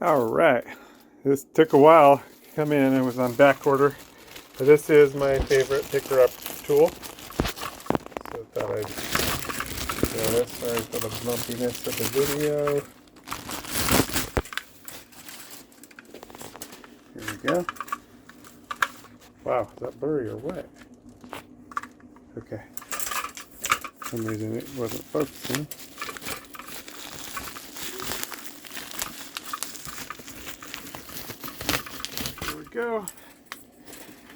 All right, this took a while to come in. It was on back order. But this is my favorite picker-up tool. So I thought I'd show this. Sorry for the bumpiness of the video. Here we go. Wow, is that blurry or what? Okay. For some reason it wasn't focusing. Go.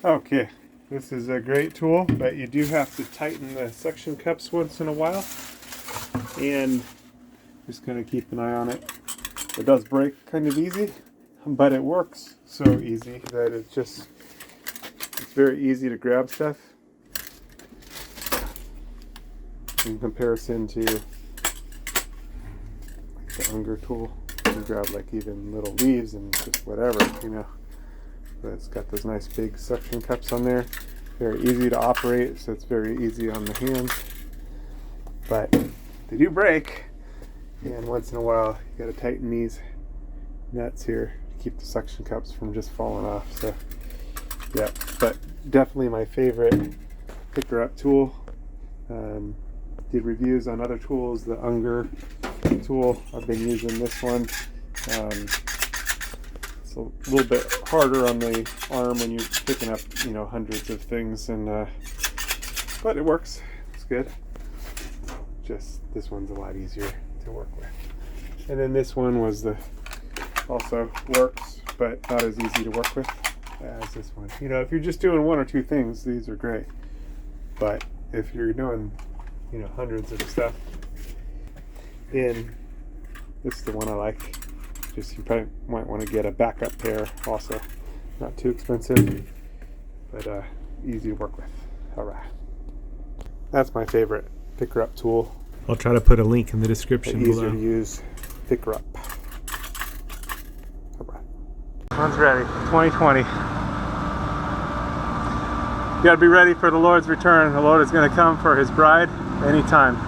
Okay, this is a great tool, but you do have to tighten the suction cups once in a while, and just kind of keep an eye on it. It does break kind of easy, but it works so easy that it's very easy to grab stuff in comparison to like the Unger tool. You can grab like even little leaves and just whatever, you know. But it's got those nice big suction cups on there. Very easy to operate, so it's very easy on the hands. But they do break, and once in a while you got to tighten these nuts here to keep the suction cups from just falling off. So yeah, but definitely my favorite picker-up tool. Did reviews on other tools, the Unger tool. I've been using this one. A little bit harder on the arm when you're picking up, you know, hundreds of things, and but it works. It's good. Just this one's a lot easier to work with. And then this one also works, but not as easy to work with as this one. You know, if you're just doing one or two things, these are great. But if you're doing, you know, hundreds of stuff, then this is the one I like. You probably might want to get a backup pair also. Not too expensive, but easy to work with. All right. That's my favorite picker-up tool. I'll try to put a link in the description below. Easier to use picker-up. All right. One's ready. 2020. You got to be ready for the Lord's return. The Lord is going to come for his bride anytime.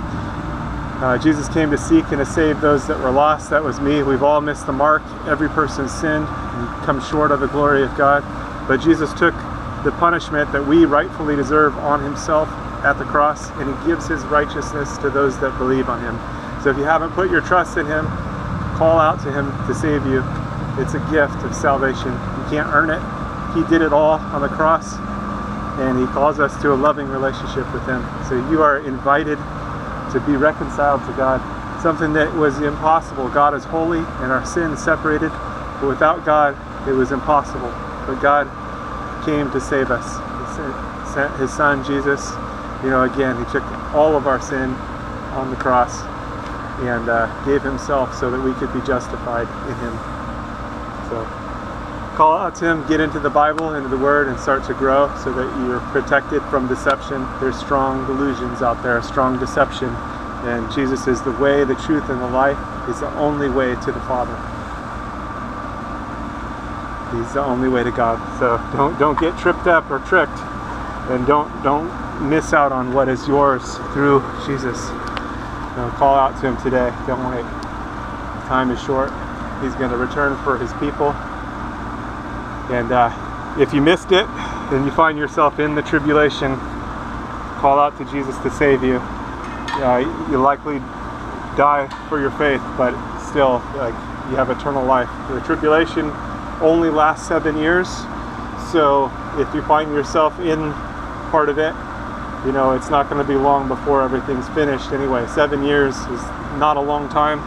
Jesus came to seek and to save those that were lost. That was me. We've all missed the mark. Every person's sinned and come short of the glory of God. But Jesus took the punishment that we rightfully deserve on himself at the cross, and he gives his righteousness to those that believe on him. So if you haven't put your trust in him, call out to him to save you. It's a gift of salvation. You can't earn it. He did it all on the cross, and he calls us to a loving relationship with him. So you are invited to be reconciled to God, something that was impossible. God is holy and our sin is separated, but without God it was impossible. But God came to save us. He sent his son Jesus. You know, again, he took all of our sin on the cross and gave himself so that we could be justified in him. So call out to him, get into the Bible, into the Word, and start to grow so that you're protected from deception. There's strong delusions out there, strong deception. And Jesus is the way, the truth, and the life. He's the only way to the Father. He's the only way to God. So don't get tripped up or tricked, and don't miss out on what is yours through Jesus. Call out to him today. Don't wait. Time is short. He's going to return for his people. And if you missed it and you find yourself in the tribulation, call out to Jesus to save you. You'll likely die for your faith, but still, you have eternal life. The tribulation only lasts 7 years, so if you find yourself in part of it, you know, it's not going to be long before everything's finished anyway. 7 years is not a long time,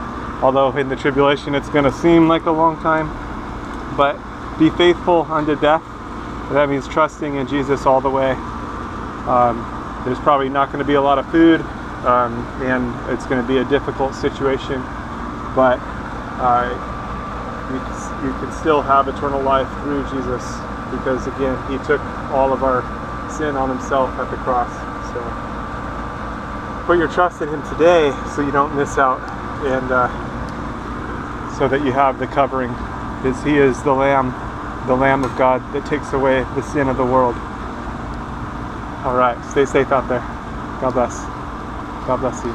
although in the tribulation it's going to seem like a long time. But be faithful unto death. That means trusting in Jesus all the way. There's probably not going to be a lot of food, and it's going to be a difficult situation, but you can still have eternal life through Jesus, because again, he took all of our sin on himself at the cross. So put your trust in him today so you don't miss out, and so that you have the covering, because he is the Lamb of God that takes away the sin of the world. All right, stay safe out there. God bless. God bless you.